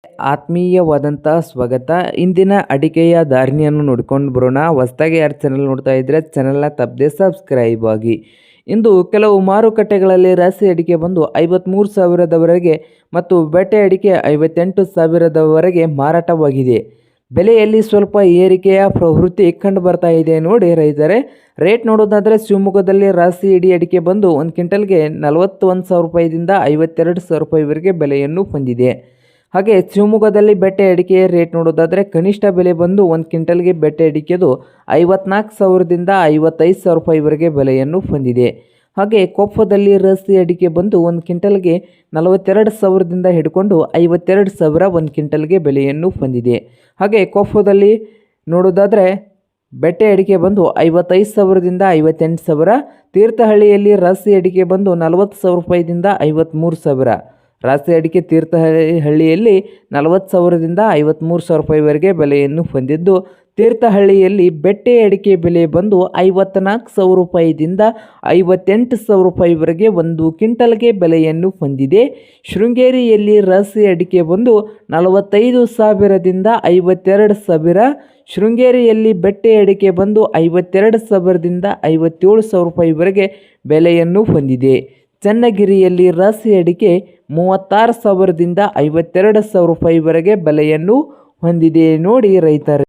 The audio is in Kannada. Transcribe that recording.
ಆತ್ಮೀಯವಾದಂಥ ಸ್ವಾಗತ. ಇಂದಿನ ಅಡಿಕೆಯ ಧಾರಣೆಯನ್ನು ನೋಡಿಕೊಂಡು ಬರೋಣ. ಹೊಸದಾಗಿ ಯಾರು ಚಾನಲ್ ನೋಡ್ತಾ ಇದ್ದರೆ ಚಾನಲ್ನ ತಪ್ಪದೆ ಸಬ್ಸ್ಕ್ರೈಬ್ ಆಗಿ. ಇಂದು ಕೆಲವು ಮಾರುಕಟ್ಟೆಗಳಲ್ಲಿ ರಾಶಿ ಅಡಿಕೆ ಬಂದು 53,000ದವರೆಗೆ ಮತ್ತು ಬೆಟ್ಟೆ ಅಡಿಕೆ 58,000ದವರೆಗೆ ಮಾರಾಟವಾಗಿದೆ. ಬೆಲೆಯಲ್ಲಿ ಸ್ವಲ್ಪ ಏರಿಕೆಯ ಪ್ರವೃತ್ತಿ ಕಂಡು ಬರ್ತಾ ಇದೆ. ನೋಡಿ ರೈತರೇ, ರೇಟ್ ನೋಡೋದಾದರೆ ಶಿವಮೊಗ್ಗದಲ್ಲಿ ರಾಶಿ ಇಡಿ ಅಡಿಕೆ ಬಂದು ಒಂದು ಕ್ವಿಂಟಲ್ಗೆ 41,000 ರೂಪಾಯಿದಿಂದ 52,000 ರೂಪಾಯಿವರೆಗೆ ಬೆಲೆಯನ್ನು ಹೊಂದಿದೆ. ಹಾಗೆ ಶಿವಮೊಗ್ಗದಲ್ಲಿ ಬೆಟ್ಟೆ ಅಡಿಕೆಯ ರೇಟ್ ನೋಡೋದಾದರೆ ಕನಿಷ್ಠ ಬೆಲೆ ಬಂದು ಒಂದು ಕ್ವಿಂಟಲ್ಗೆ ಬೆಟ್ಟೆ ಅಡಿಕೆದು 54,000ದಿಂದ 55,000 ರೂಪಾಯಿವರೆಗೆ ಬೆಲೆಯನ್ನು ಹೊಂದಿದೆ. ಹಾಗೆ ಕೊಪ್ಪದಲ್ಲಿ ರಾಶಿ ಅಡಿಕೆ ಬಂದು ಒಂದು ಕ್ವಿಂಟಲ್ಗೆ 42,000ದಿಂದ ಹಿಡ್ಕೊಂಡು 52,000 ಒಂದು ಕ್ವಿಂಟಲ್ಗೆ ಬೆಲೆಯನ್ನು ಹೊಂದಿದೆ. ಹಾಗೆ ಕೊಪ್ಪದಲ್ಲಿ ನೋಡೋದಾದರೆ ಬೆಟ್ಟೆ ಅಡಿಕೆ ಬಂದು 55,000ದಿಂದ 58,000. ತೀರ್ಥಹಳ್ಳಿಯಲ್ಲಿ ರಾಶಿ ಅಡಿಕೆ ಬಂದು 40,000 ರೂಪಾಯಿದಿಂದ 53,000. ರಾಶಿ ಅಡಿಕೆ ತೀರ್ಥಹಳ್ಳಿಯಲ್ಲಿ 40,000ದಿಂದ 53,000 ರೂಪಾಯಿವರೆಗೆ ಬೆಲೆಯನ್ನು ಹೊಂದಿದ್ದು, ತೀರ್ಥಹಳ್ಳಿಯಲ್ಲಿ ಬೆಟ್ಟೆ ಅಡಿಕೆ ಬೆಲೆ ಬಂದು 54,000 ರೂಪಾಯಿದಿಂದ 58,000 ರೂಪಾಯಿವರೆಗೆ ಒಂದು ಕ್ವಿಂಟಲ್ಗೆ ಬೆಲೆಯನ್ನು ಹೊಂದಿದೆ. ಶೃಂಗೇರಿಯಲ್ಲಿ ರಾಶಿ ಅಡಿಕೆ ಬಂದು 45,000ದಿಂದ 52,000. ಶೃಂಗೇರಿಯಲ್ಲಿ ಬೆಟ್ಟೆ ಅಡಿಕೆ ಬಂದು 52,000ದಿಂದ 57,000 ರೂಪಾಯಿವರೆಗೆ ಬೆಲೆಯನ್ನು ಹೊಂದಿದೆ. ಚನ್ನಗಿರಿಯಲ್ಲಿ ರಾಶಿ ಅಡಿಕೆ 36,000ದಿಂದ 52,000 ರೂಪಾಯಿವರೆಗೆ ಬೆಲೆಯನ್ನು ಹೊಂದಿದೆ. ನೋಡಿ ರೈತರೇ.